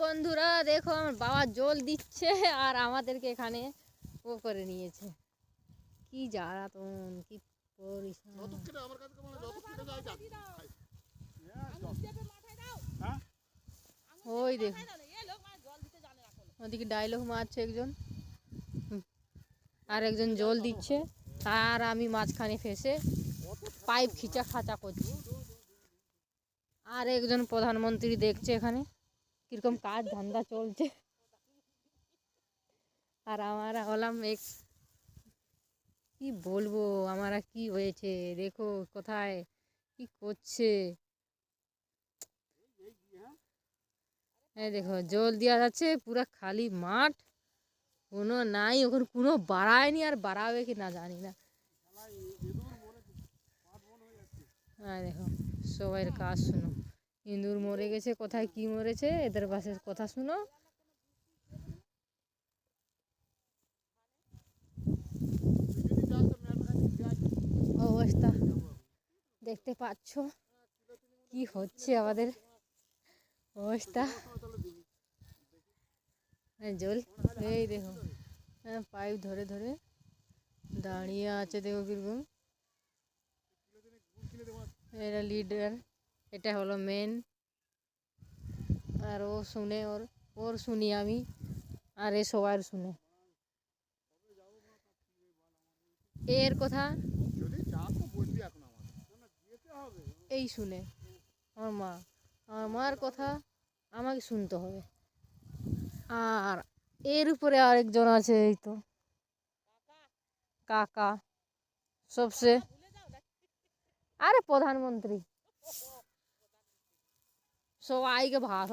বন্ধুরা দেখো আমার বাবা জল দিচ্ছে আর আমাদেরকে এখানে ও করে নিয়েছে। কি জ্বালাতন, কি পরিশ্রম। ওই দেখো ওদিকে ডায়লগ মারছে একজন, আর একজন জল দিচ্ছে, আর আমি মাঝখানে ফেসে পাইপ খিচা খাচা করছি। আর একজন প্রধানমন্ত্রী দেখছে এখানে কিরকম কাজ ধান্দা চলছে। আর আমরা হলাম কি বলবো, আমরা কি হয়েছে দেখো কোথায় কি করছে। এই দেখো জল দেওয়া যাচ্ছে, পুরা খালি মাঠ, কোনো নাই ওখানে, কোনো বাড়ায়নি আর বাড়াবে কি না জানি না। আর দেখো সবাইয়ের কাজ শুনো, ইঁদুর মরে গেছে, কোথায় কি মরেছে এদের পাশে কথা শুনো। অবস্থা দেখতে পাচ্ছ কি হচ্ছে আমাদের অবস্থা। জল এই দেখো পাইপ ধরে ধরে দাঁড়িয়ে আছে, দেখো কিরকম। এটা লিডার, এটা হলো মেন, আর ও শুনে, ওর শুনি আমি, আর এ সবার শুনে এর কথা, এই শুনে আমার মা, আমার মার কথা আমাকে শুনতে হবে। আর এর উপরে আরেকজন আছে, এই তো কাকা, সবসে আরে প্রধানমন্ত্রী সবাইকে ভাষণ